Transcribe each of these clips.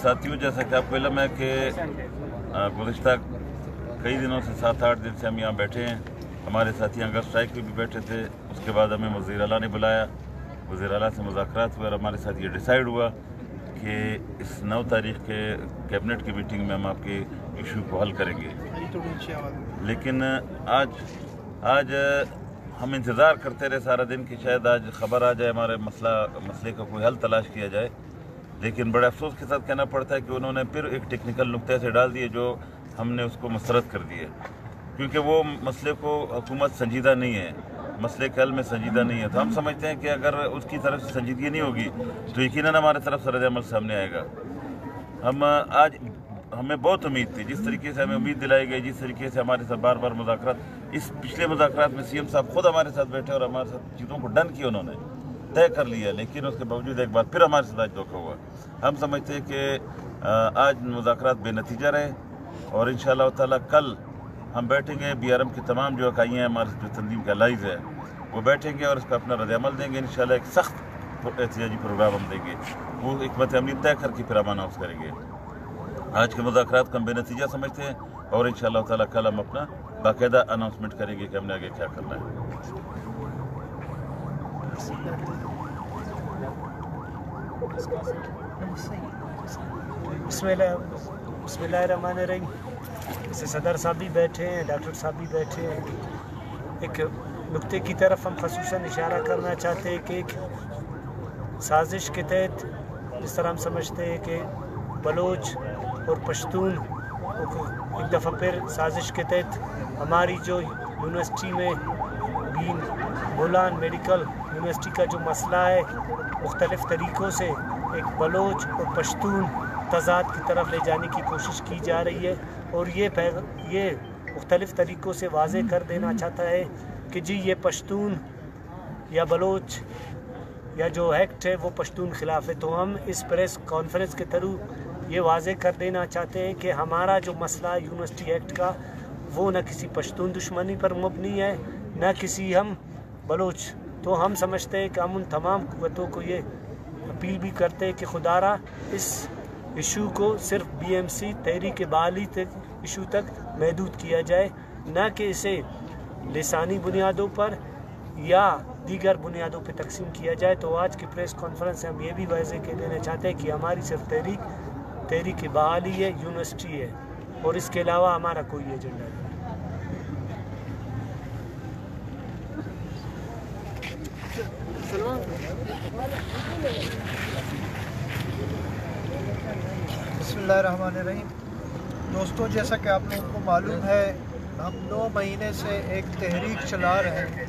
साथियों, जैसा कि आपको इल्म है कि गुज़िश्ता कई दिनों से 7-8 दिन से हम यहाँ बैठे हैं। हमारे साथी हंगर स्ट्राइक पे भी बैठे थे। उसके बाद हमें वज़ीर आला ने बुलाया, वज़ीर आला से मुज़ाकरात हुए और हमारे साथ ये डिसाइड हुआ कि इस 9 तारीख़ के कैबिनेट की मीटिंग में हम आपके इशू को हल करेंगे। लेकिन आज हम इंतज़ार करते रहे सारा दिन कि शायद आज ख़बर आ जाए, हमारे मसले का कोई हल तलाश किया जाए। लेकिन बड़े अफसोस के साथ कहना पड़ता है कि उन्होंने फिर एक टेक्निकल नुक्ते से डाल दिए जो हमने उसको मुस्तरद कर दिए, क्योंकि वो मसले को हुकूमत संजीदा नहीं है, मसले के हल में संजीदा नहीं है। तो हम समझते हैं कि अगर उसकी तरफ से संजीदगी नहीं होगी तो यकीनन हमारे तरफ से रद्द-ए-अमल सामने आएगा। हमें बहुत उम्मीद थी, जिस तरीके से हमें उम्मीद दिलाई गई, जिस तरीके से हमारे साथ बार बार मुज़ाकरात, इस पिछले मुज़ाकरात में सीएम साहब खुद हमारे साथ बैठे और हमारे साथ चीज़ों को डन किया, उन्होंने तय कर लिया। लेकिन उसके बावजूद एक बार फिर हमारे साथ आज धोखा हुआ। हम समझते हैं कि आज मुज़ाकरात बेनतीजा रहे और इंशाअल्लाह ताला कल हम बैठेंगे। BRM की तमाम जो इकाइयाँ हैं, हमारे जो तंजीम के अलाइज़ है, वो बैठेंगे और इसका अपना रद्द-ए-अमल देंगे। इंशाअल्लाह एक सख्त एहतिजाजी प्रोग्राम हम देंगे, वो हिकमत अमली तय करके फिर हम अनाउंस करेंगे। आज के मुज़ाकरात को हम बेनतीजा समझते हैं और इंशाअल्लाह ताला कल हम अपना बाकायदा अनाउंसमेंट करेंगे कि हमने आगे क्या करना है। बिस्मिल्लाहिर्रहमानिर्रहीम। जैसे सदर साहब भी बैठे हैं, डॉक्टर साहब भी बैठे हैं, एक नुक्ते की तरफ हम खसूसन इशारा करना चाहते हैं कि एक साजिश के तहत, जिस तरह हम समझते हैं कि बलोच और पश्तून एक दफ़ा फिर साजिश के तहत हमारी जो यूनिवर्सिटी में बीन बोलान मेडिकल यूनिवर्सिटी का जो मसला है, मुख्तलिफ़ तरीक़ों से एक बलोच और पश्तून तज़ाद की तरफ ले जाने की कोशिश की जा रही है। और ये मुख्तलिफ़ तरीक़ों से वाज़े कर देना चाहता है कि जी ये पश्तून या बलोच या जो एक्ट है वो पश्तून खिलाफ है। तो हम इस प्रेस कॉन्फ्रेंस के थ्रू ये वाज़े कर देना चाहते हैं कि हमारा जो मसला यूनिवर्सिटी एक्ट का, वो न किसी पश्तून दुश्मनी पर मबनी है, न किसी हम बलोच। तो हम समझते हैं कि हम उन तमाम क़ुव्वतों को ये अपील भी करते हैं कि खुदारा इस इशू को सिर्फ BMC तहरीक बहाली तक इशू तक महदूद किया जाए, न कि इसे लिसानी बुनियादों पर या दीगर बुनियादों पर तकसीम किया जाए। तो आज की प्रेस कॉन्फ्रेंस से हम ये भी वाज़े कह देना चाहते हैं कि हमारी सिर्फ तहरीक बहाली है, यूनिवर्सिटी है, और इसके अलावा हमारा कोई एजेंडा नहीं। बिस्मिल्लाहिर्रहमानिर्रहीम। दोस्तों, जैसा कि आप लोगों को मालूम है, हम 9 महीने से एक तहरीक चला रहे हैं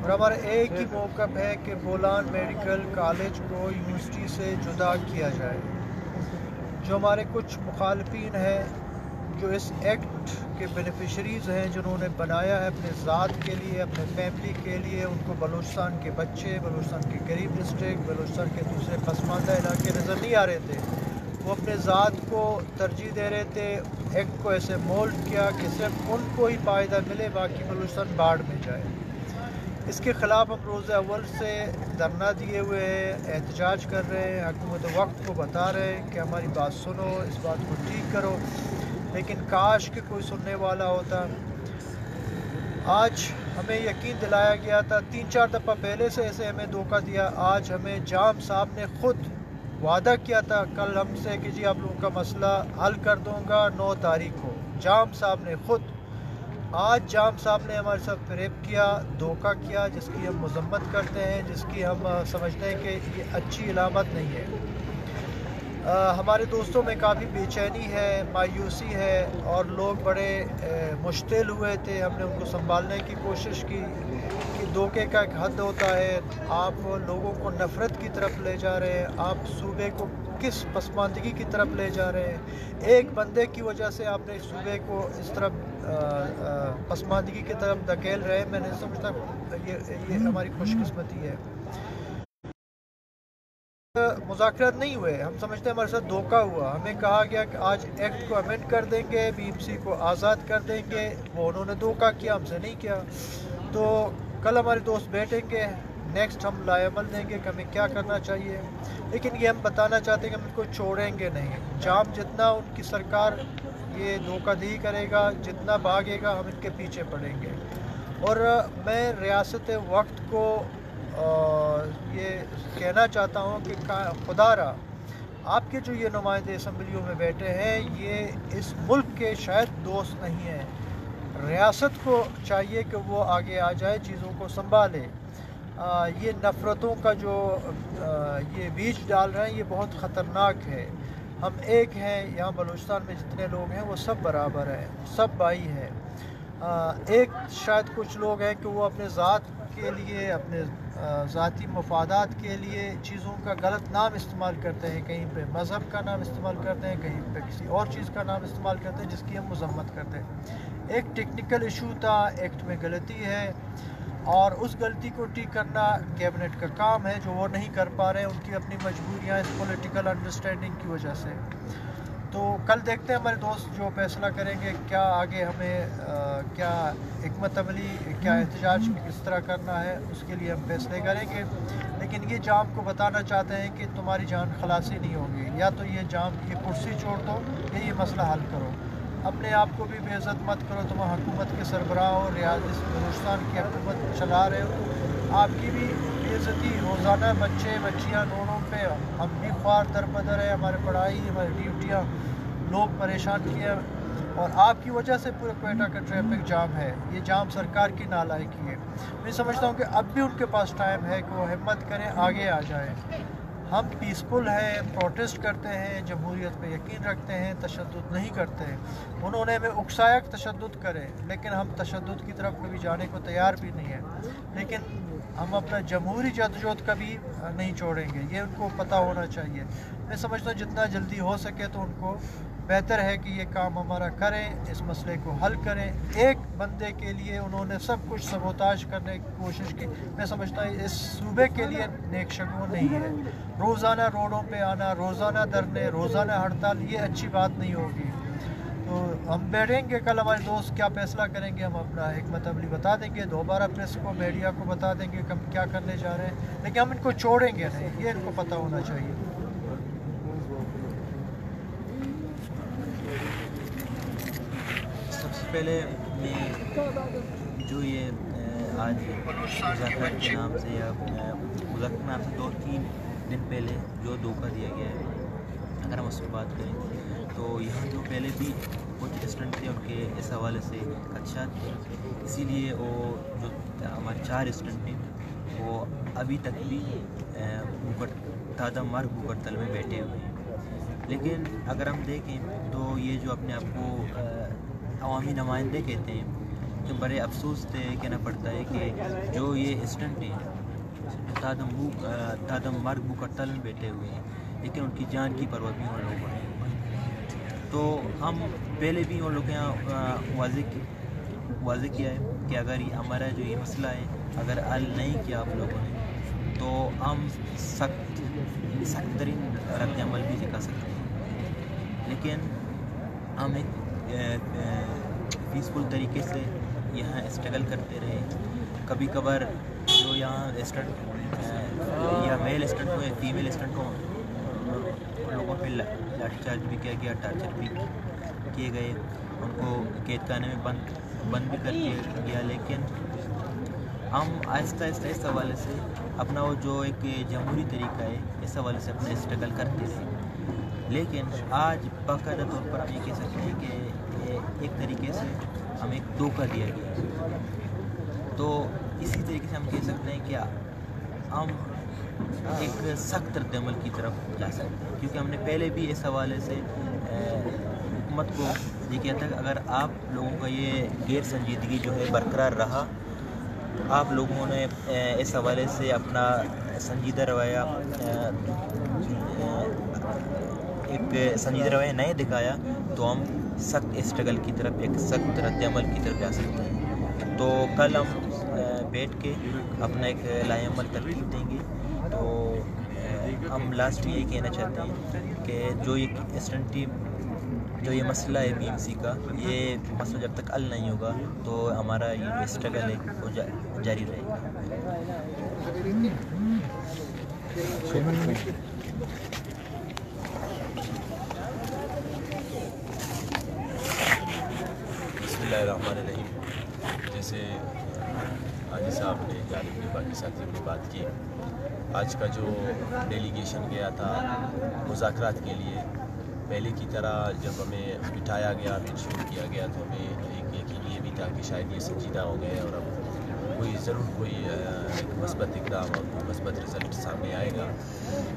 और हमारा एक ही मौक़िफ़ है कि बोलान मेडिकल कॉलेज को यूनिवर्सिटी से जुदा किया जाए। जो हमारे कुछ मुखालफिन हैं, जो इस एक्ट के बेनिफिशरीज़ हैं, जिन्होंने बनाया है अपने ज़ात के लिए, अपने फैमिली के लिए, उनको बलूचिस्तान के बच्चे, बलूचिस्तान के गरीब डिस्ट्रिक्ट, बलूचिस्तान के दूसरे पसमानदा इलाके नज़र नहीं आ रहे थे। वो अपने ज़ात को तरजीह दे रहे थे। एक्ट को ऐसे मोल्ड किया कि सिर्फ उनको ही फ़ायदा मिले, बाकी बलूचिस्तान बाढ़ में जाए। इसके ख़िलाफ़ हम रोज़ अव्वल से धरना दिए हुए हैं, एहतजाज कर रहे हैं, हुकूमत वक्त को बता रहे हैं कि हमारी बात सुनो, इस बात को ठीक करो। लेकिन काश कि कोई सुनने वाला होता। आज हमें यकीन दिलाया गया था, 3-4 दफ़ा पहले से ऐसे हमें धोखा दिया। आज हमें जाम साहब ने ख़ुद वादा किया था कल हमसे कि जी आप लोगों का मसला हल कर दूँगा 9 तारीख को। जाम साहब ने ख़ुद, आज जाम साहब ने हमारे साथ फ़रेब किया, धोखा किया, जिसकी हम मज़म्मत करते हैं, जिसकी हम समझते हैं कि ये अच्छी इलामत नहीं है। हमारे दोस्तों में काफ़ी बेचैनी है, मायूसी है और लोग बड़े मुश्तिल हुए थे। हमने उनको संभालने की कोशिश की कि धोखे का एक हद होता है। आप लोगों को नफ़रत की तरफ ले जा रहे हैं, आप सूबे को किस पसमानदगी की तरफ ले जा रहे हैं। एक बंदे की वजह से आपने सूबे को इस तरफ पसमानदगी की तरफ धकेल रहे हैं। मैं नहीं समझता ये हमारी खुशकिस्मती है। मुज़ाकरात नहीं हुए, हम समझते हैं हमारे साथ धोखा हुआ। हमें कहा गया कि आज एक्ट को अमेंड कर देंगे, BMC को आज़ाद कर देंगे, वो उन्होंने धोखा किया, हमसे नहीं किया। तो कल हमारे दोस्त बैठेंगे, नेक्स्ट हम लाएमल देंगे कि हमें क्या करना चाहिए, लेकिन ये हम बताना चाहते हैं कि हम इनको छोड़ेंगे नहीं। जाम जितना उनकी सरकार ये धोखाधड़ी करेगा, जितना भागेगा, हम इनके पीछे पड़ेंगे। और मैं रियासत वक्त को ये कहना चाहता हूँ कि खुदारा आपके जो ये नुमाइंदे असम्बलियों में बैठे हैं, ये इस मुल्क के शायद दोस्त नहीं हैं। रियासत को चाहिए कि वो आगे आ जाए, चीज़ों को संभाले। ये नफ़रतों का जो ये बीज डाल रहे हैं, ये बहुत ख़तरनाक है। हम एक हैं, यहाँ बलूचिस्तान में जितने लोग हैं वो सब बराबर हैं, सब भाई हैं। एक शायद कुछ लोग हैं कि वो अपने ज़ात के लिए, अपने ज़ाती मफादात के लिए चीज़ों का गलत नाम इस्तेमाल करते हैं, कहीं पे मज़हब का नाम इस्तेमाल करते हैं, कहीं पे किसी और चीज़ का नाम इस्तेमाल करते हैं जिसकी हम मज़म्मत करते हैं। एक टेक्निकल इशू था, एक्ट में गलती है और उस गलती को ठीक करना कैबिनेट का काम है, जो वो नहीं कर पा रहे हैं। उनकी अपनी मजबूरियाँ इस पॉलिटिकल अंडरस्टैंडिंग की वजह से। तो कल देखते हैं हमारे दोस्त जो फैसला करेंगे, क्या आगे हमें क्या हिकमत अमली, क्या एहतजाज किस तरह करना है, उसके लिए हम फैसले करेंगे। लेकिन ये जाम को बताना चाहते हैं कि तुम्हारी जान खलासी नहीं होगी, या तो ये जाम, ये कुर्सी छोड़ दो या ये मसला हल करो। अपने आप को भी बेइज्जत मत करो, तुम हुकूमत के सरबराह हो, रियासत बलूचिस्तान की हुकूमत चला रहे हो, आपकी भी बेइज्जती रोज़ाना बच्चे बच्चियाँ रोडों पे, हम भी ख्वार दर बदर है, हमारी पढ़ाई, हमारी ड्यूटियाँ, लोग परेशान किए, और आपकी वजह से पूरे क्वेटा का ट्रैफिक जाम है। ये जाम सरकार की नालायकी है। मैं समझता हूँ कि अब भी उनके पास टाइम है कि वो हिम्मत करें, आगे आ जाएं। हम पीसफुल हैं, प्रोटेस्ट करते हैं, जमहूरियत पे यकीन रखते हैं, तशद्दुद नहीं करते हैं। उन्होंने हमें उकसाया कि तशद्दुद करें, लेकिन हम तशद्दुद की तरफ कभी जाने को तैयार भी नहीं है। लेकिन हम अपना जमहूरी जदोजहद कभी नहीं छोड़ेंगे, ये उनको पता होना चाहिए। मैं समझता हूँ जितना जल्दी हो सके तो उनको बेहतर है कि ये काम हमारा करें, इस मसले को हल करें। एक बंदे के लिए उन्होंने सब कुछ सबोताज करने की कोशिश की। मैं समझता हूँ इस सूबे के लिए नेक शगुन नहीं है। रोज़ाना रोडों पे आना, रोज़ाना धरने, रोज़ाना हड़ताल, ये अच्छी बात नहीं होगी। तो हम बैठेंगे, कल हमारे दोस्त क्या फैसला करेंगे, हम अपना हिकमत अमली बता देंगे, दोबारा प्रेस को, मीडिया को बता देंगे कि हम क्या करने जा रहे हैं। लेकिन हम इनको छोड़ेंगे नहीं, ये इनको पता होना चाहिए। पहले मैं जो ये आज मुज़ाकरात के नाम से या मुज़ाकरात के नाम से 2-3 दिन पहले जो धोखा दिया गया है, अगर हम उसकी बात करें तो यहाँ जो पहले भी कुछ स्टूडेंट थे उनके इस हवाले से खदशात थे। इसीलिए वो जो हमारे 4 स्टूडेंट थे वो अभी तक भी ताज़ा मार्ग मुकद्दल में बैठे हुए हैं। लेकिन अगर हम देखें तो ये जो अपने आप को अवामी नुमाइंदे कहते हैं, तो बड़े अफसोस से कहना पड़ता है कि जो ये स्टूडेंट हैं तादम मार्ग मुकद्दल में बैठे हुए हैं, लेकिन उनकी जान की परवाह भी उन लोगों ने। तो हम पहले भी उन लोगों के यहाँ वाज़े किया है कि अगर हमारा जो ये मसला है अगर हल नहीं किया आप लोगों ने तो हम सख्त तरीन रद्द अमल भी दिखा सकते हैं। लेकिन हम एक पीसफुल तरीके से यहाँ स्ट्रगल करते रहे। कभी कभार जो यहाँ स्टूडेंट या मेल स्टूडेंट हो या फीमेल स्टूडेंट हो, उन लोगों पे लाठीचार्ज भी किया गया, टार्चर भी किए गए, उनको कैद खाने में बंद भी कर दिया गया। लेकिन हम आहिस्ता आहिस्ता इस हवाले से अपना वो जो एक जमहूरी तरीका है, इस हवाले से अपना स्ट्रगल करते रहे। लेकिन आज बाकायदा तौर पर हम ये कह सकते हैं कि एक तरीके से हमें एक धोखा दिया गया। तो इसी तरीके से हम कह सकते हैं कि हम एक सख्त रद्द-ए-अमल की तरफ जा सकते हैं, क्योंकि हमने पहले भी इस हवाले से हुकूमत को ये किया था कि अगर आप लोगों का ये गैर संजीदगी जो है बरकरार रहा, आप लोगों ने इस हवाले से अपना संजीदा रवैया नहीं दिखाया, तो हम सख्त स्ट्रगल की तरफ, एक सख्त रद्द-ए-अमल की तरफ जा सकते हैं। तो कल हम बैठ के अपना एक लाएअमल तरतीब देंगे। तो हम लास्ट में ये कहना चाहते हैं कि जो ये स्टूडेंट टीम, जो ये मसला है BMC का, ये मसला जब तक हल नहीं होगा तो हमारा ये जो स्ट्रगल है वो जारी रहेगा। बिस्मिल्लाहिर्रहमानिर्रहीम। जैसे हाजी साहब ने जानिब ने बाकी साथियों ने बात की, आज का जो डेलीगेशन गया था मुज़ाकरात के लिए, पहले की तरह जब हमें बिठाया गया, हमें शुरू किया गया तो हमें एक यकीन ये भी था कि शायद ये संजीदा हो गए और अब कोई ज़रूर कोई मस्बत इक़दाम और कोई मस्बत रिज़ल्ट सामने आएगा।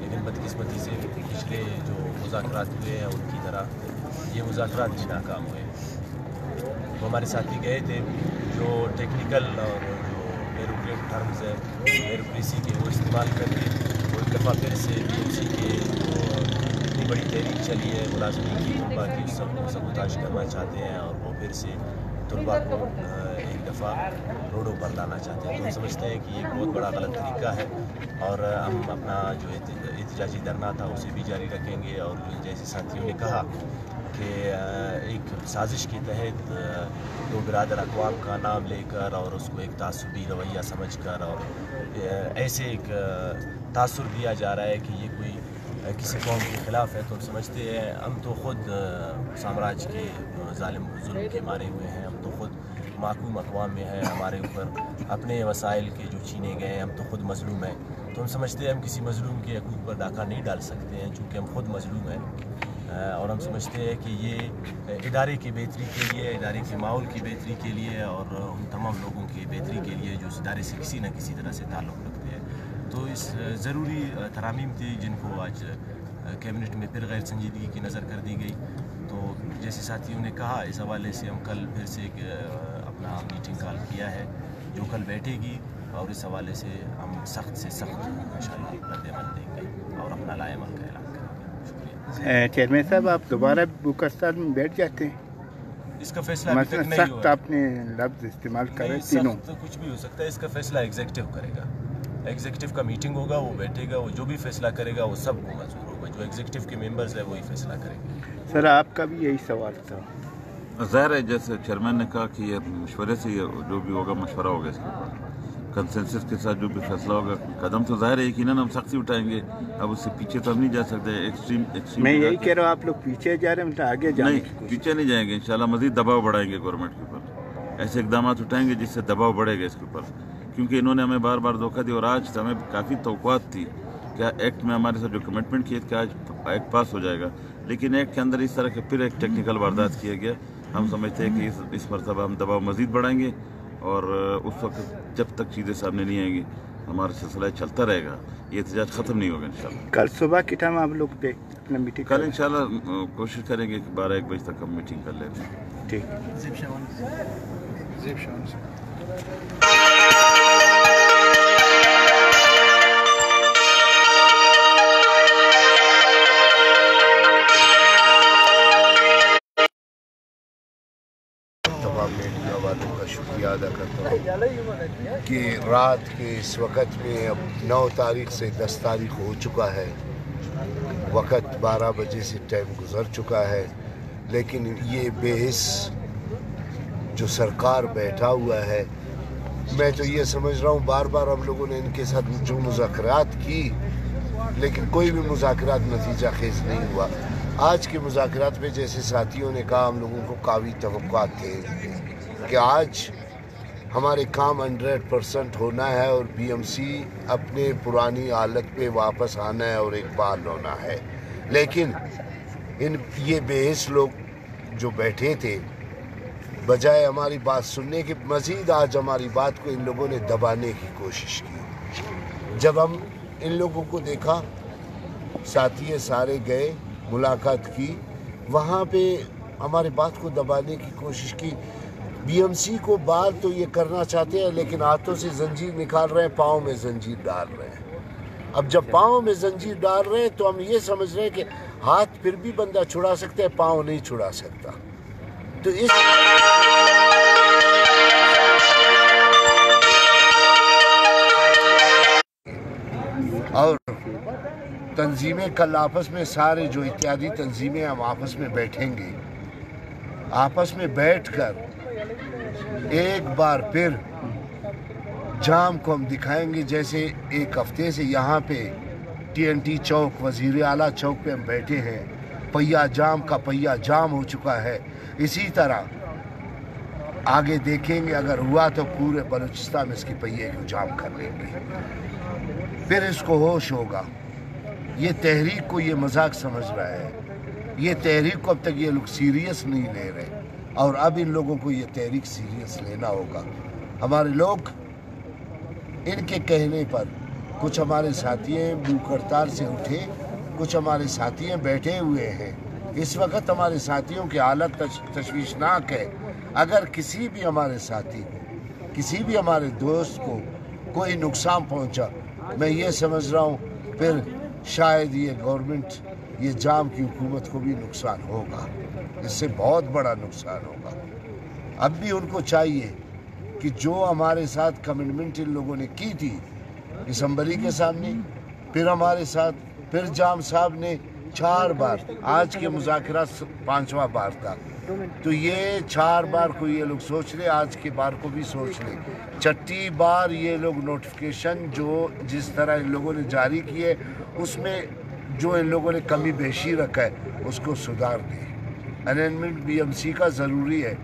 लेकिन बदकिस्मती से पिछले जो मुज़ाकरात हुए हैं उनकी तरह ये मुज़ाकरात भी नाकाम हुए। तो हमारे साथी गए थे जो टेक्निकल और जो ब्यूरोक्रेट टर्म्स है ब्यूरोक्रेसी के वो इस्तेमाल करके वो एक दफ़ा फिर से BMC के जो इतनी बड़ी तहरीक चली है मुलाजमीन की तलबा की सबको सबूताज करना चाहते हैं और वो फिर से तलबा को एक दफ़ा रोडों पर लाना चाहते हैं। तो हम समझते हैं कि ये बहुत बड़ा गलत तरीका है और हम अपना जो एहतजाजी धरना था उसे भी जारी रखेंगे। और जैसे साथियों ने कहा कि एक साजिश के तहत दो बिरादर अक़वाम का नाम लेकर और उसको एक तासुबी रवैया समझकर और ऐसे एक तासुर दिया जा रहा है कि ये कोई किसी कौम के ख़िलाफ़ है। तो हम समझते हैं हम तो ख़ुद साम्राज्य के ज़ालिम जुल्म के मारे हुए हैं, हम तो ख़ुद महकूम अक़वाम में हैं, हमारे ऊपर अपने वसाइल के जो छीने गए हम तो ख़ुद मज़लूम हैं। तो हम समझते हैं हम किसी मज़लूम के हकूक़ पर डाका नहीं डाल सकते हैं चूँकि हम ख़ुद मज़लूम हैं। और हम समझते हैं कि ये इदारे की बेहतरी के लिए, इदारे के माहौल की बेहतरी के लिए और उन तमाम लोगों की बेहतरी के लिए जो इस इदारे से किसी न किसी तरह से ताल्लुक़ रखते हैं। तो इस ज़रूरी तरामीम थी जिनको आज कैबिनेट में फिर गैर संजीदगी की नज़र कर दी गई। तो जैसे साथियों ने कहा इस हवाले से हम कल फिर से अपना मीटिंग कॉल किया है जो कल बैठेगी और इस हवाले से हम सख्त से सख्त इंशाअल्लाह रद्द-ए-अमल देंगे और अपना लाए-अमल का ऐलान करेंगे। चेयरमैन साहब, आप दोबारा बुकस्तान में बैठ जाते हैं? इसका फैसला अभी तक नहीं हुआ। सख्त आपने लफ्ज़ इस्तेमाल करे तीनों। तो कुछ भी हो सकता है, इसका फैसला एग्जीक्यूटिव करेगा। एग्जीक्यूटिव का मीटिंग होगा, वो बैठेगा, वो जो भी फैसला करेगा वो सबको मंजूर होगा। जो एग्जीक्यूटिव के मेंबर्स है वही फैसला करेंगे। सर, आपका भी यही सवाल था। ज़ाहिर है जैसे चेयरमैन ने कहा कि ये मशवरे से जो भी होगा मशवरा होगा, इसके ऊपर कंसेंसस के साथ जो भी फैसला होगा कदम तो ज़ाहिर है यकीनन हम सख्ती उठाएंगे। अब उससे पीछे तो हम नहीं जा सकते। एक्सट्रीम मैं यही कह रहा हूँ, आप लोग पीछे जा रहे हैं, मतलब आगे जाने नहीं, की कोशिश। पीछे नहीं जाएंगे। इंशाल्लाह मज़ीद दबाव बढ़ाएंगे गवर्नमेंट के ऊपर, ऐसे इकदाम उठाएंगे जिससे दबाव बढ़ेगा इसके ऊपर, क्योंकि इन्होंने हमें बार बार धोखा दिया और आज हमें काफ़ी तवक्कुआत थी क्या एक्ट में हमारे साथ जो कमिटमेंट किए कि आज एक्ट पास हो जाएगा, लेकिन एक्ट के अंदर इस तरह के फिर एक टेक्निकल वारदात किया गया। हम समझते हैं कि इस मरतबा हम दबाव मज़ीद बढ़ाएंगे और उस वक्त जब तक चीज़ें सामने नहीं आएंगी हमारा सिलसिला चलता रहेगा, ये एहतजाज ख़त्म नहीं होगा इंशाल्लाह। कल सुबह की टाइम आप लोग अपना मीटिंग कल इंशाल्लाह कोशिश करेंगे कि 12-1 बजे तक हम मीटिंग कर लेते हैं। ठीक। मीडिया वालों का शुक्रिया अदा करता हूँ कि रात के इस वक्त में अब 9 तारीख से 10 तारीख हो चुका है, वक्त 12 बजे से टाइम गुजर चुका है, लेकिन ये बेहिस जो सरकार बैठा हुआ है, मैं तो ये समझ रहा हूँ बार बार हम लोगों ने इनके साथ जो मुज़ाकरात की लेकिन कोई भी मुज़ाकरात नतीजा खेज नहीं हुआ। आज के मुज़ाकरात में जैसे साथियों ने कहा हम लोगों को काफ़ी तवक्कुआत थे कि आज हमारे काम 100% होना है और BMC अपने पुरानी हालत पे वापस आना है और एक बार होना है। लेकिन ये बेहिस लोग जो बैठे थे बजाय हमारी बात सुनने के मज़ीद आज हमारी बात को इन लोगों ने दबाने की कोशिश की। जब हम इन लोगों को देखा, साथी सारे गए, मुलाकात की, वहाँ पे हमारी बात को दबाने की कोशिश की। BMC को बात तो ये करना चाहते हैं लेकिन हाथों से जंजीर निकाल रहे हैं, पाँव में जंजीर डाल रहे हैं। अब जब पाँव में जंजीर डाल रहे हैं तो हम ये समझ रहे हैं कि हाथ फिर भी बंदा छुड़ा सकता है, पाँव नहीं छुड़ा सकता। तो इस और तंजीमें कल आपस में सारे जो इत्यादि तंजीमें हम आपस में बैठेंगे, आपस में बैठकर एक बार फिर जाम को हम दिखाएंगे। जैसे एक हफ्ते से यहाँ पे TNT चौक, वज़ीर आला चौक पे हम बैठे हैं, पहिया जाम का पहिया जाम हो चुका है। इसी तरह आगे देखेंगे, अगर हुआ तो पूरे बलूचिस्तान में इसके पहिए को जाम कर लेंगे, फिर इसको होश होगा। ये तहरीक को ये मजाक समझ रहा है, ये तहरीक को अब तक ये लोग सीरियस नहीं ले रहे, और अब इन लोगों को ये तहरीक सीरियस लेना होगा। हमारे लोग इनके कहने पर, कुछ हमारे साथी भूख हड़ताल से उठे, कुछ हमारे साथी बैठे हुए हैं। इस वक्त हमारे साथियों की हालत तशवीशनाक है। अगर किसी भी हमारे साथी को, किसी भी हमारे दोस्त को कोई नुकसान पहुंचा, मैं ये समझ रहा हूँ फिर शायद ये गवर्नमेंट, ये जाम की हुकूमत को भी नुकसान होगा, इससे बहुत बड़ा नुकसान होगा। अब भी उनको चाहिए कि जो हमारे साथ कमिटमेंट इन लोगों ने की थी असम्बली के सामने, फिर हमारे साथ, फिर जाम साहब ने 4 बार, आज के मुज़ाकरा 5वां बार था, तो ये 4 बार को ये लोग सोच ले, आज के बार को भी सोच ले। 6ठी बार ये लोग नोटिफिकेशन जो जिस तरह इन लोगों ने जारी किए, उसमें जो इन लोगों ने कमी बेशी रखा है उसको सुधार दे। अमेंडमेंट BMC का ज़रूरी है।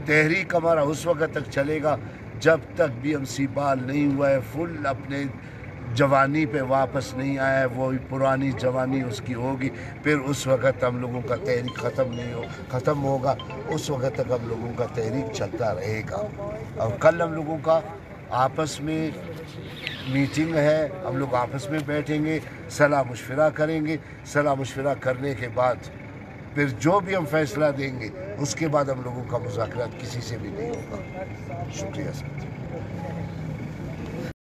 तहरीक हमारा उस वक्त तक चलेगा जब तक BMC बहाल नहीं हुआ है, फुल अपने जवानी पे वापस नहीं आया है, वो पुरानी जवानी उसकी होगी, फिर उस वक्त हम लोगों का तहरीक ख़त्म होगा, उस वक्त तक हम लोगों का तहरीक चलता रहेगा। और कल हम लोगों का आपस में मीटिंग है, हम लोग आपस में बैठेंगे, सलाह मशवरा करेंगे। सलाह मशवरा करने के बाद फिर जो भी हम फैसला देंगे, उसके बाद हम लोगों का मुज़ाकरात किसी से भी नहीं होगा। शुक्रिया सर।